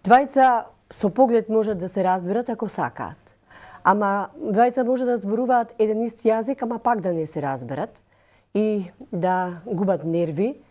Двајца со поглед може да се разберат ако сакаат. Ама двајца може да зборуваат еден ист јазик, ама пак да не се разберат и да губат нерви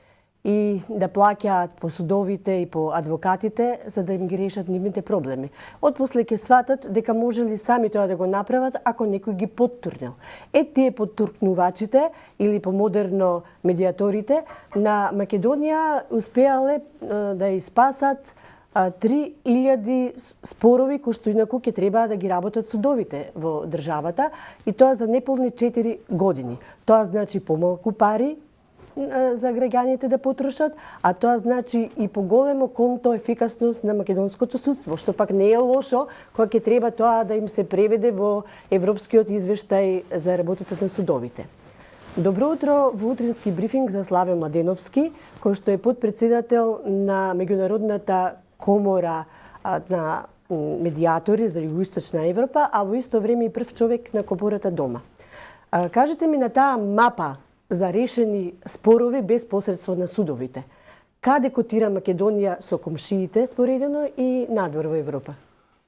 и да плаќаат по судовите и по адвокатите за да им ги решат нивните проблеми. Отпосле ќе сватат дека можели сами тоа да го направат ако некој ги поттурнел. Тие поттуркнувачите или помодерно медиаторите на Македонија успеале да испасат 3000 спорови кои што инаку ќе треба да ги работат судовите во државата и тоа за неполни 4 години. Тоа значи помалку пари за граѓаните да потрошат, а тоа значи и поголемо конто ефикасност на македонското судство, што пак не е лошо кога ќе треба тоа да им се преведе во европскиот извештај за работата на судовите. Добро утро во утрински брифинг за Славе Младеновски, кој што е подпредседател на Меѓународната комора на медиатори за Југоисточна Европа, а во исто време и прв човек на комората дома. Кажете ми на таа мапа за решени спорови без посредство на судовите. Каде котира Македонија со комшиите споредено и надвор во Европа?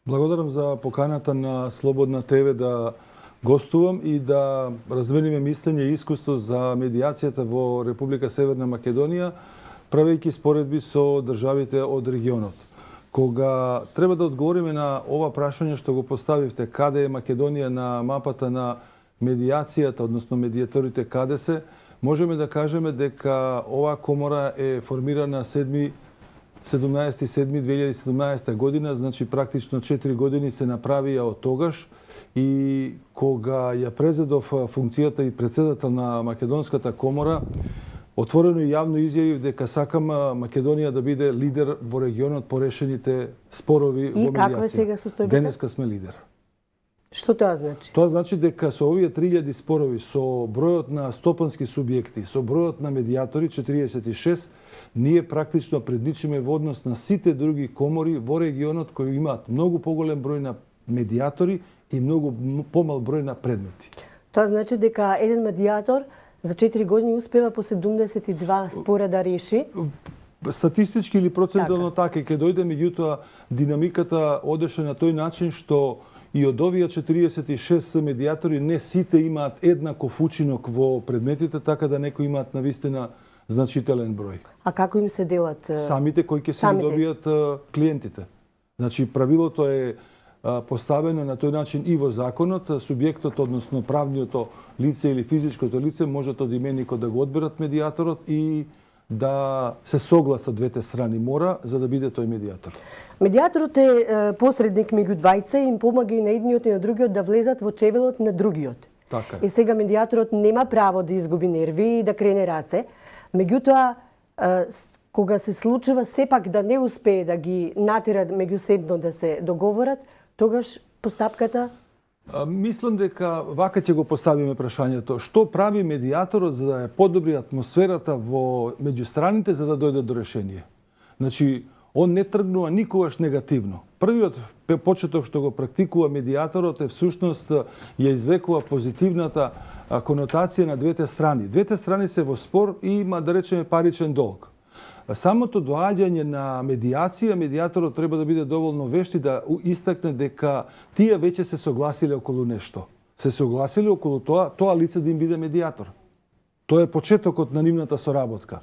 Благодарам за поканата на Слободна ТВ да гостувам и да размениме мислење и искуство за медиацијата во Република Северна Македонија, правејќи споредби со државите од регионот. Кога треба да одговориме на ова прашање што го поставивте, каде е Македонија на мапата на медиацијата, односно медиаторите каде се, можеме да кажеме дека оваа комора е формирана 17.7.2017 година, значи практично 4 години се направија од тогаш и кога ја презедов функцијата и председател на Македонската комора, отворено и јавно изјавив дека сакам Македонија да биде лидер во регионот по решените спорови во медиација. И каква е сега состојбата? Денеска сме лидер. Што тоа значи? Тоа значи дека со овие 3000 спорови, со бројот на стопански субјекти, со бројот на медиатори 46, ние практично предничиме во однос на сите други комори во регионот кои имаат многу поголем број на медиатори и многу помал број на предмети. Тоа значи дека еден медиатор за 4 години успева по 72 спора да реши? Статистички или процентално така ќе дојде, меѓутоа динамиката одеше на тој начин што и од овие 46 медиатори не сите имаат еднаков учинок во предметите, така да некои имаат навистина значителен број. А како им се делат? Самите кои ќе се добијат клиентите. Значи правилото е поставено на тој начин и во законот, субјектот, односно правниото лице или физичкото лице можат од именикот да го одберат медиаторот и да се согласат двете страни мора за да биде тој медиатор. Медиаторот е посредник меѓу двајца и им помага и на едниот и на другиот да влезат во чевелот на другиот. Така. И сега медиаторот нема право да изгуби нерви и да крене раце. Меѓутоа, кога се случува сепак да не успее да ги натера меѓусебно да се договорат, тогаш постапката? Мислам дека вака ќе го поставиме прашањето. Што прави медиаторот за да ја подобри атмосферата во меѓу страните за да дојде до решение? Значи, он не тргнува никогаш негативно. Првиот почеток што го практикува медиаторот е всушност ја извлекува позитивната конотација на двете страни. Двете страни се во спор и има, да речеме, паричен долг. Самото доаѓање на медиација, медиаторот треба да биде доволно вешт и да истакне дека тие веќе се согласиле околу нешто. Се согласиле околу тоа лице да им биде медиатор. Тоа е почетокот на нивната соработка.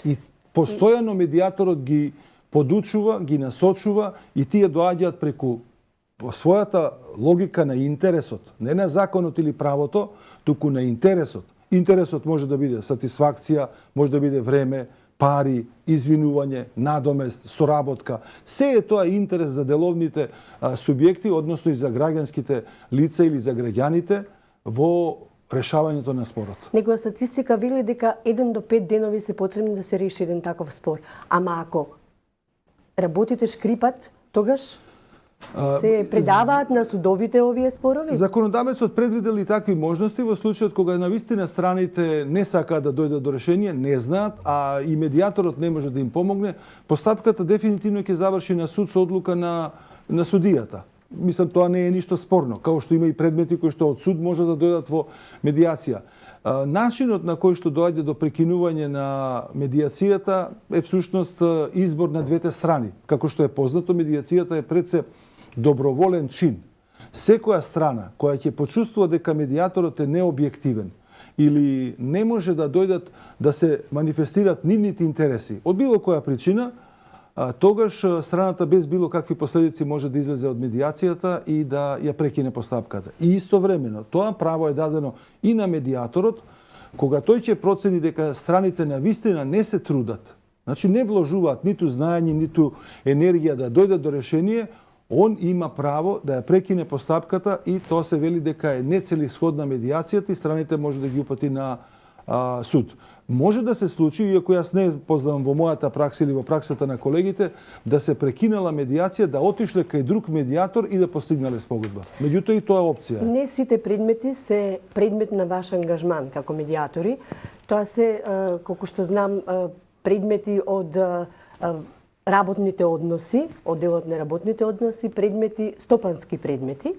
И постојано медиаторот ги подучува, ги насочува и тие доаѓаат преку својата логика на интересот, не на законот или правото, туку на интересот. Интересот може да биде сатисфакција, може да биде време, пари, извинување, надомест, соработка. Се е тоа интерес за деловните субјекти, односно и за граѓанските лица или за граѓаните во решавањето на спорот. Некоја статистика вели дека 1 до 5 денови се потребни да се реши еден таков спор. Ама ако работите шкрипат, тогаш се предаваат на судовите овие спорови? Законодавецот предвидел и такви можности во случајот кога навистина страните не сакаат да дојдат до решение, не знаат, а и медиаторот не може да им помогне, постапката дефинитивно ќе заврши на суд со одлука на судијата. мислам тоа не е ништо спорно, као што има и предмети кои што од суд може да дојдат во медиација. Начинот на кој што доаѓа до прекинување на медиацијата е всушност избор на двете страни. Како што е познато, медиацијата е пред се доброволен чин. Секоја страна која ќе почувствува дека медиаторот е необјективен или не може да дојдат да се манифестират нивните интереси од било која причина, тогаш страната без било какви последици може да излезе од медиацијата и да ја прекине постапката. И истовремено, тоа право е дадено и на медиаторот, кога тој ќе процени дека страните на вистина не се трудат, значи не вложуваат ниту знаење, ниту енергија да дојдат до решение, он има право да ја прекине постапката и тоа се вели дека е нецелисходна медиацијата и страните може да ги упати на суд. Може да се случи, иако јас не познавам во мојата пракса или во праксата на колегите, да се прекинала медиација, да отишле кај друг медиатор и да постигнале спогодба. Меѓутоа и тоа е опција. Не сите предмети се предмет на ваш ангажман како медиатори. Тоа се, колку што знам, предмети од работните односи, од делот на работните односи, предмети, стопански предмети,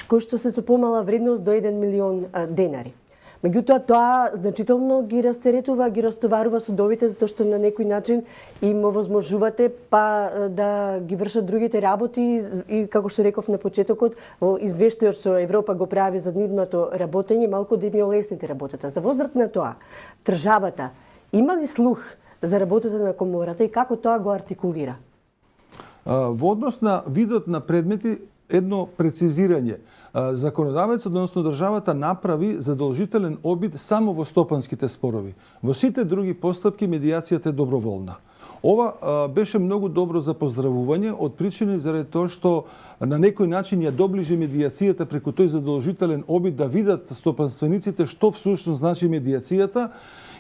кои што се со помала вредност до 1 милион денари. Меѓутоа, тоа значително ги растеретува, ги растоварува судовите, затоа што на некој начин им овозможувате па да ги вршат другите работи и, како што реков на почетокот, во извештајот што Европа го прави за нивното работење, малку да им ја олесните работата. За возврат на тоа, државата има ли слух за работата на комората и како тоа го артикулира? Во однос на видот на предмети, едно прецизирање. Законодавецот, односно државата, направи задолжителен обид само во стопанските спорови. Во сите други постапки медиацијата е доброволна. Ова беше многу добро за поздравување од причини заради тоа што на некој начин ја доближи медиацијата преку тој задолжителен обид да видат стопанствениците што всушност значи медиацијата.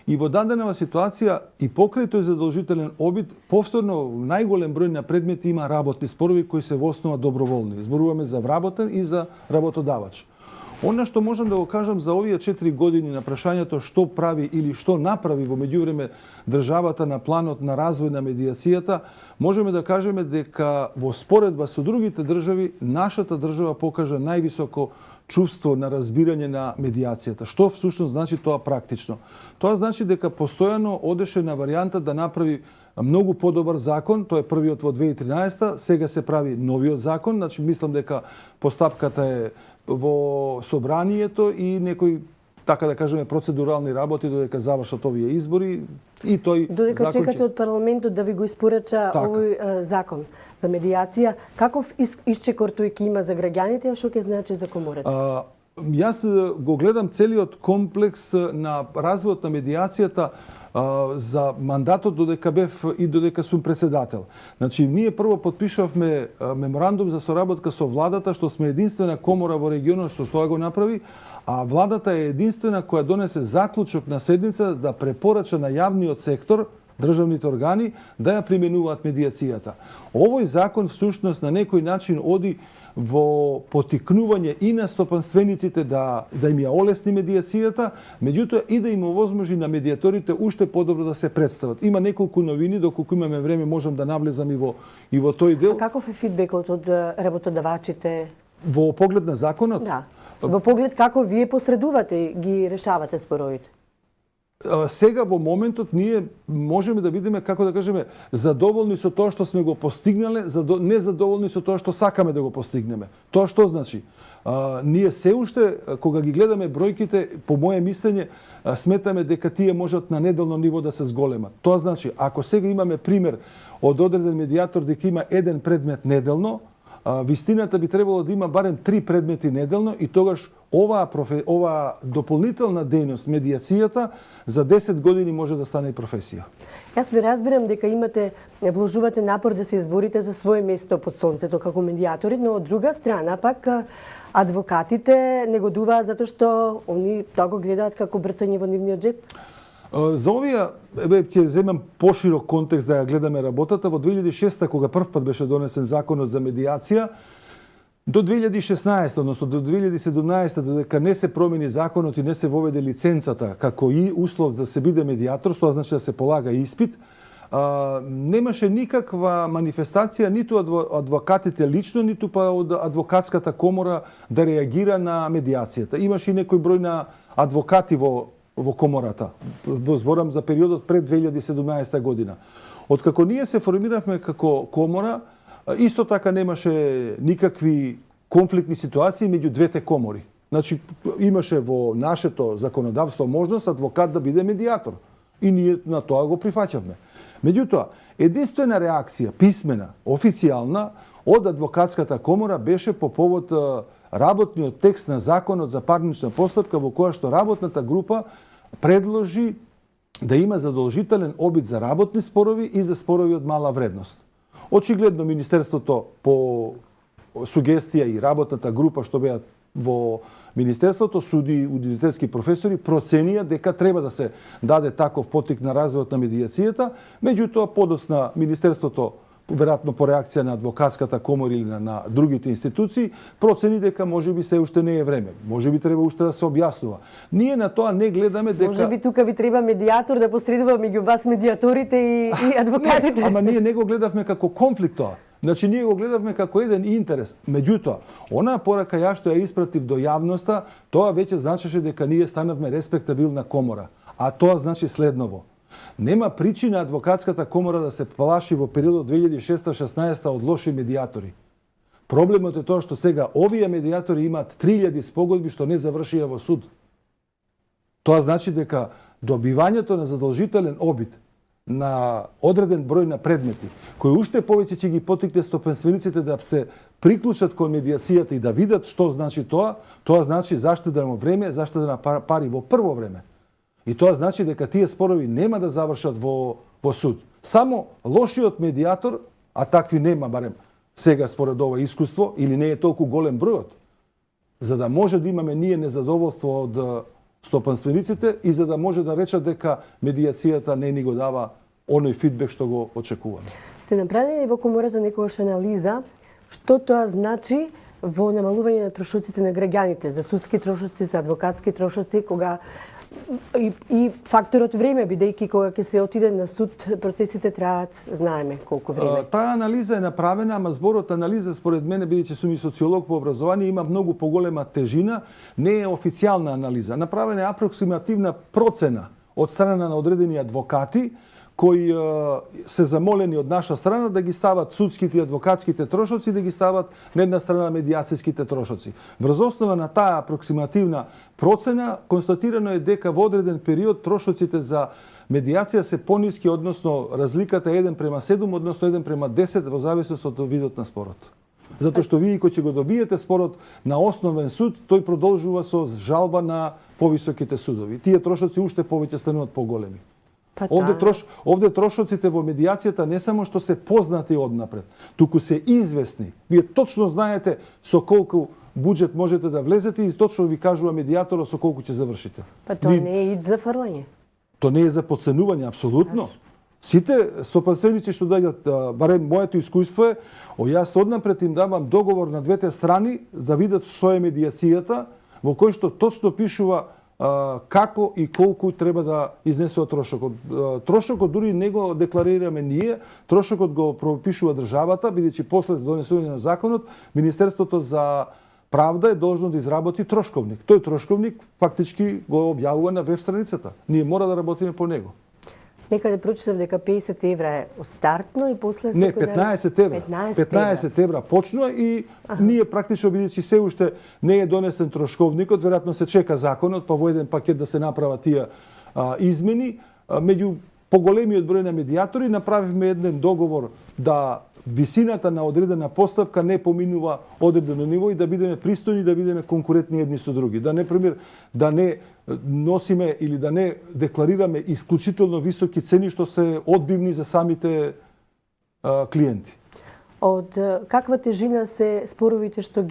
И во дадена ситуација и покрај тој задолжителен обид, повторно најголем број на предмети има работни спорови кои се во основа доброволни. Зборуваме за вработен и за работодавач. Она што можам да го кажам за овие 4 години на прашањето што прави или што направи во меѓувреме државата на планот на развој на медиацијата, можеме да кажеме дека во споредба со другите држави, нашата држава покажа највисоко чувство на разбирање на медиацијата. Што всушност значи тоа практично? Тоа значи дека постојано одеше на варијанта да направи многу подобар закон, тоа е првиот во 2013, сега се прави новиот закон, значи мислам дека постапката е во собранието и некои, така да кажеме, процедурални работи додека завршат овие избори и тој додека закон чекате од парламентот да ви го испорача овој закон за медиација, каков исчекор тој ќе има за граѓаните, а што ќе значи за комората? Јас го гледам целиот комплекс на развојот на медиацијата за мандатот додека бев и додека сум председател. Значи, ние прво подпишавме меморандум за соработка со владата, што сме единствена комора во регионот што тоа го направи, а владата е единствена која донесе заклучок на седница да препорача на јавниот сектор, државните органи, да ја применуваат медиацијата. Овој закон всушност на некој начин оди во потикнување и на стопанствениците да им ја олесни медиацијата, меѓутоа и да им овозможи на медиаторите уште подобро да се представат. Има неколку новини, доколку имаме време можам да навлезам и во тој дел. А каков е фидбекот од работодавачите? Во поглед на законот? Да. Во поглед како вие посредувате и ги решавате споровите? Сега во моментот ние можеме да бидеме, како да кажеме, задоволни со тоа што сме го постигнале, незадоволни со тоа што сакаме да го постигнеме. Тоа што значи? Ние се уште, кога ги гледаме бројките, по моје мислење, сметаме дека тие можат на неделно ниво да се зголемат. Тоа значи, ако сега имаме пример од одреден медиатор дека има еден предмет неделно, вистината би требало да има барем 3 предмети неделно и тогаш оваа дополнителна дејност, медиацијата, за 10 години може да стане и професија. Јас ви разбирам дека вложувате напор да се изборите за свое место под сонцето како медиатори, но од друга страна пак адвокатите негодуваат затоа што они тоа го гледаат како брцање во нивниот џеп. За овие, ќе земам поширок контекст да ја гледаме работата. Во 2006 кога првпат беше донесен законот за медиација, до 2016, односно до 2017, додека не се промени законот и не се воведе лиценцата како и услов да се биде медиатор, тоа значи да се полага испит, немаше никаква манифестација ниту адвокатите лично, ниту па од адвокатската комора да реагира на медиацијата. Имаше и некој број на адвокати во комората. Зборам за периодот пред 2017 година. Откако ние се формиравме како комора, исто така немаше никакви конфликтни ситуации меѓу двете комори. Значи, имаше во нашето законодавство можност адвокат да биде медиатор. И ние на тоа го прифаќавме. Меѓутоа, единствена реакција, писмена, официјална, од адвокатската комора беше по повод работниот текст на законот за парнична постапка во која што работната група предложи да има задолжителен обид за работни спорови и за спорови од мала вредност. Очигледно Министерството по сугестија и работната група што беа во Министерството, суди и универзитетски професори проценија дека треба да се даде таков поттик на развојот на медиацијата, меѓутоа подоцна Министерството, веројатно по реакција на адвокатската комора или на другите институции, процени дека можеби се уште не е време. Можеби треба уште да се објаснува. Ние на тоа не гледаме дека Можеби тука ви треба медиатор да посредува меѓу вас медиаторите и адвокатите. Ама ние не го гледавме како конфликт тоа. Значи, ние го гледавме како еден интерес. Меѓутоа, онаа порака ја што ја испратив до јавноста, тоа веќе значеше дека ние станавме респектабилна комора. А тоа значи следново. Нема причина адвокатската комора да се плаши во периодот 2006-16 од лоши медиатори. Проблемот е тоа што сега овие медиатори имаат 3000 спогодби што не завршија во суд. Тоа значи дека добивањето на задолжителен обид на одреден број на предмети, кои уште повеќе ќе ги поттикне стопенствениците да се приклучат кон медиацијата и да видат што значи тоа, тоа значи заштеда на време, заштеда на пари во прво време. И тоа значи дека тие спорови нема да завршат во суд. Само лошиот медиатор, а такви нема барем сега според ова искуство, или не е толку голем бројот, за да може да имаме ние незадоволство од стопанствениците и за да може да речат дека медиацијата не ни го дава оној фидбек што го очекуваме. Сте направили во комората некогаш анализа што тоа значи во намалување на трошоците на граѓаните, за судски трошоци, за адвокатски трошоци, кога и факторот време, бидејќи кога ќе се отиде на суд, процесите траат, знаеме колку време. Таа анализа е направена, ама зборот анализа според мене, бидејќи сум и социолог по образование, има многу поголема тежина, не е официјална анализа. Направена е апроксимативна процена од страна на одредени адвокати кои се замолени од наша страна да ги стават судските и адвокатските трошоци, да ги стават на една страна медиацијските трошоци. Врз основа на таа апроксимативна процена, констатирано е дека во одреден период трошоците за медиација се пониски, односно разликата е 1:7, односно 1:10 во зависност од видот на спорот. Затоа што вие кога ќе го добиете спорот на основен суд, тој продолжува со жалба на повисоките судови. Тие трошоци уште повеќе стануваат поголеми. Овде трошоците во медиацијата не само што се познати однапред, туку се известни. Вие точно знаете со колку буџет можете да влезете и точно ви кажува медиаторот со колку ќе завршите. Па тоа не е и за фрлање. Тоа не е за подценување, апсолутно. Сите стопанственици што доаѓаат, барем моето искуство е, јас однапред им давам договор на двете страни да видат што е медиацијата, во кој што точно пишува како и колку треба да изнесува трошокот. Трошокот дури не го декларираме ние, трошокот го пропишува државата, бидејќи после донесување на законот, Министерството за правда е должно да изработи трошковник. Тој трошковник фактички го објавува на веб страницата. Ние мора да работиме по него. Некаде прочитав дека 50 евра е стартно и после... Не, 15 евра. 15 евра почнува и ние практично, бидејќи се уште не е донесен трошковникот, веројатно се чека законот, па во еден пакет да се направат тие измени. Меѓу поголемиот број на медиатори направивме еден договор да висината на одредена постапка не поминува одредено ниво и да бидеме пристојни, да бидеме конкурентни едни со други. Да не носиме или да не декларираме исклучително високи цени што се одбивни за самите клиенти. Од каква тежина се споровите што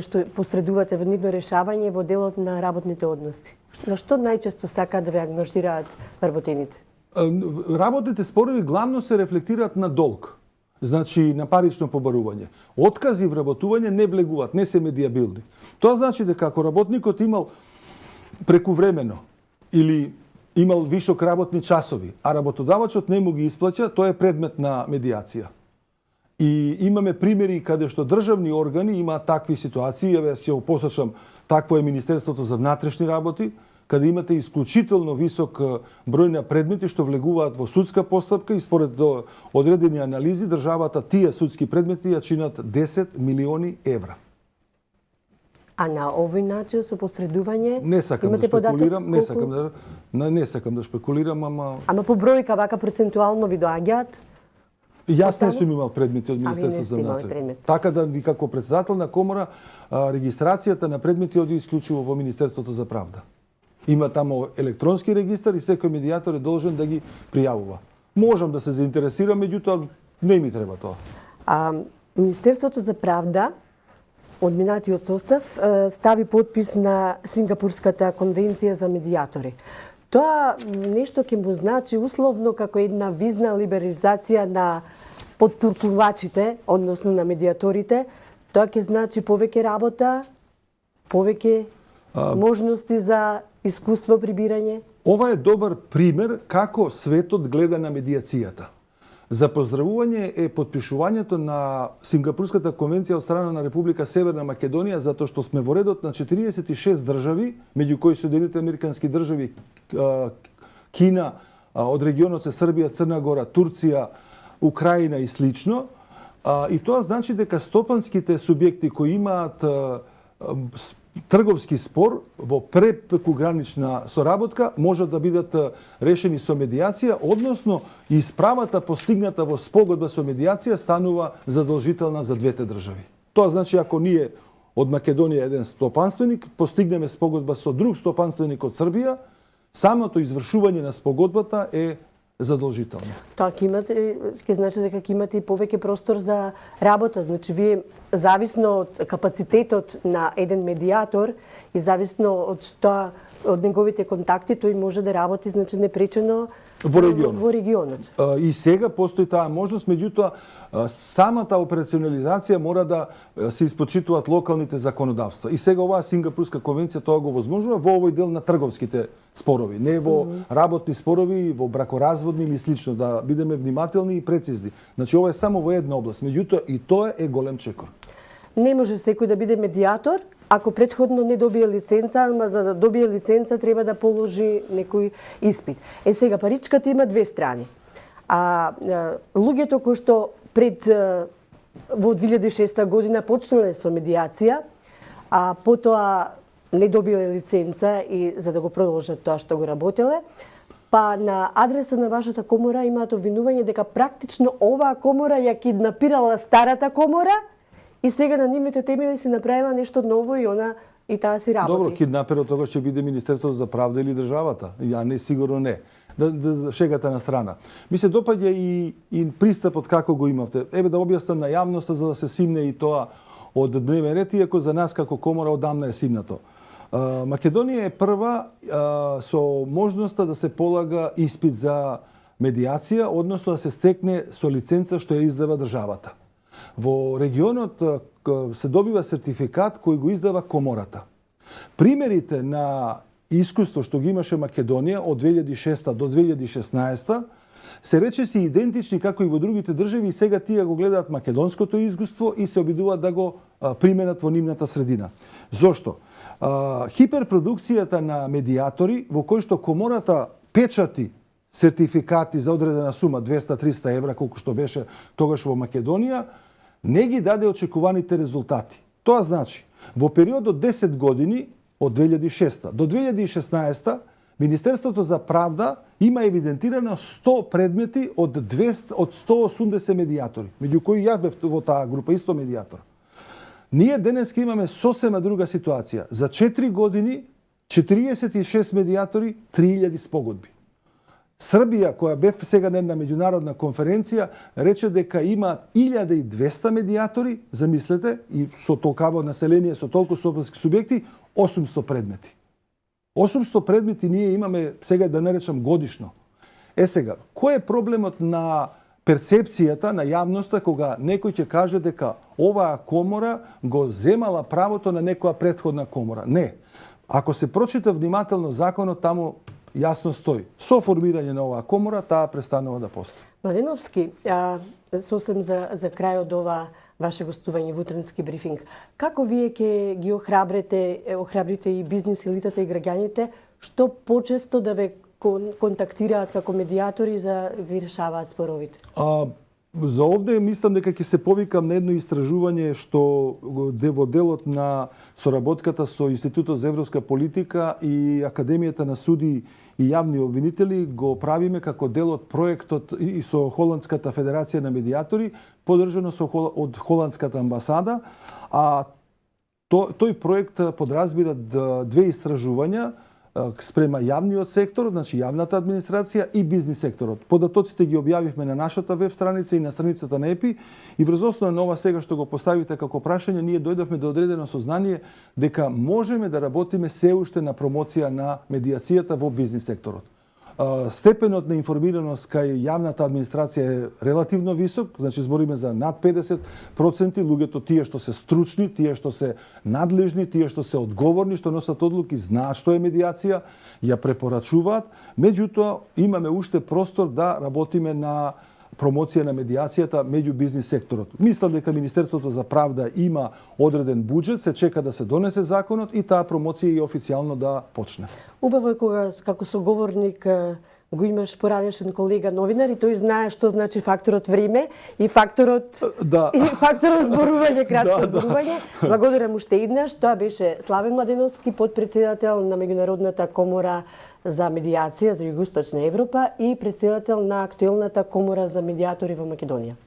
што посредувате во нивно решавање во делот на работните односи? На што најчесто сакаат да ве ангажираат вработените? Работните спорови главно се рефлектираат на долг. Значи на парично побарување. Откази вработување не влегуваат, не се медиабилни. Тоа значи дека ако работникот имал прекувремено или имал вишок работни часови, а работодавачот не му ги исплаќа, тоа е предмет на медиација. И имаме примери каде што државни органи имаат такви ситуации, еве ќе го посочам, такво е Министерството за внатрешни работи, каде имате исклучително висок број на предмети што влегуваат во судска постапка и според одредени анализи државата тие судски предмети ја чинат 10 милиони евра. А на овој начин со посредување Не сакам да спекулирам, не сакам да шпекулирам, Ама по бројка вака процентуално ви доаѓаат? Јас не сум имал предмети од не Министерството сте за имали внатрешни. предмет. Така да и како претседател на комора регистрацијата на предмети оди исклучиво во Министерството за правда. Има таму електронски регистар и секој медијатор е должен да ги пријавува. Можам да се заинтересирам, меѓутоа не ми треба тоа. Министерството за правда од минатиот состав стави подпис на Сингапурската конвенција за медијатори. Тоа нешто ќе му значи условно како една визна либерализација на подтуркувачите, односно на медијаторите. Тоа ќе значи повеќе работа, повеќе можности за искуство прибирање. Ова е добар пример како светот гледа на медиацијата. За поздравување е подпишувањето на Сингапурската конвенција од страна на Република Северна Македонија, затоа што сме во редот на 46 држави, меѓу кои Соединетите американски држави, Кина, од регионот се Србија, Црна Гора, Турција, Украина и слично. И тоа значи дека стопанските субјекти кои имаат трговски спор во прекугранична соработка можат да бидат решени со медиација, односно исправата постигната во спогодба со медиација станува задолжителна за двете држави. Тоа значи ако ние од Македонија еден стопанственик постигнеме спогодба со друг стопанственик од Србија, самото извршување на спогодбата е задолжително. Тоа ќе значи дека ќе имате и повеќе простор за работа. Значи вие зависно од капацитетот на еден медијатор и зависно од тоа од неговите контакти тој може да работи значи непречено во регионот. И сега постои таа можност, меѓутоа самата операционализација мора да се испочитуваат локалните законодавства. И сега оваа Сингапурска конвенција тоа го возможува во овој дел на трговските спорови, не во работни спорови, во бракоразводни или слично, да бидеме внимателни и прецизни. Значи ова е само во една област, меѓутоа и тоа е голем чекор. Не може секој да биде медијатор ако претходно не добие лиценца, ама за да добие лиценца треба да положи некој испит. Сега паричката има две страни. Луѓето кои што пред во 2006 година почнале со медиација, а потоа не добиле лиценца и за да го продолжат тоа што го работеле, па на адреса на вашата комора имаат обвинување дека практично оваа комора ја киднапирала старата комора и сега на нивните темели си направила нешто ново и она и таа си работи. Добро, киднаперот тогаш ќе биде Министерството за правда или државата. Ја не сигурно не. Шегата на страна. Ми се допаѓа и пристапот како го имавте. Еве да објаснам на јавноста за да се симне и тоа од дневен ред, иако за нас како комора одамна е симнато. Македонија е прва со можноста да се полага испит за медиација, односно да се стекне со лиценца што ја издава државата. Во регионот се добива сертификат кој го издава комората. Примерите на искуство што ги имаше Македонија од 2006 до 2016 се речиси идентични како и во другите држави и сега тие го гледаат македонското искуство и се обидуваат да го применат во нивната средина. Зошто? Хиперпродукцијата на медијатори во кој што комората печати сертификати за одредена сума 200-300 евра колку што беше тогаш во Македонија, не ги даде очекуваните резултати. Тоа значи, во период од 10 години, од 2006 до 2016, Министерството за правда има евидентирано 100 предмети од 180 медијатори, меѓу кои ја бев во таа група, исто медијатор. Ние денеска имаме сосема друга ситуација. За 4 години, 46 медијатори, 3000 спогодби. Србија, која бев сега на една меѓународна конференција, рече дека има 1200 медијатори, замислете, и со толкаво население, со толку стопански субјекти, 800 предмети. 800 предмети ние имаме, сега да наречам, годишно. Сега, кој е проблемот на перцепцијата на јавноста кога некој ќе каже дека оваа комора го земала правото на некоја претходна комора? Не. Ако се прочита внимателно законот, таму јасно стои. Со формирање на оваа комора, таа престанува да постои. Младеновски, сосем за крај од ова ваше гостување во утренски брифинг. Како вие ќе ги охрабрите и бизнис елитата и граѓаните, што почесто да ве контактираат како медиатори за да ги решаваат споровите? За овде мислам дека ќе се повикам на едно истражување што во делот на соработката со Институтот за европска политика и Академијата на суди и јавни обвинители го правиме како дел од проектот и со Холандската федерација на медиатори, поддржано од Холандската амбасада, а тој проект подразбира две истражувања спрема јавниот сектор, значи јавната администрација и бизнис секторот. Податоците ги објавивме на нашата веб страница и на страницата на ЕПИ и врз основа на ова сега што го поставите како прашање, ние дојдовме до одредено сознание дека можеме да работиме се уште на промоција на медиацијата во бизнис секторот. Степенот на информираност кај јавната администрација е релативно висок, значи збориме за над 50%, луѓето тие што се стручни, тие што се надлежни, тие што се одговорни, што носат одлуки, знаат што е медиација, ја препорачуваат, меѓутоа имаме уште простор да работиме на промоција на медиацијата меѓу бизнис секторот. Мислам дека Министерството за правда има одреден буџет, се чека да се донесе законот и таа промоција и официјално да почне. Убаво е кога како соговорник го имаш поранешен колега новинар и тој знае што значи факторот време и факторот зборување, кратко зборување. Благодарам уште еднаш. Тоа беше Славе Младеновски, потпредседател на Меѓународната комора за медиација за Југоисточна Европа и председател на Актуелната комора за медиатори во Македонија.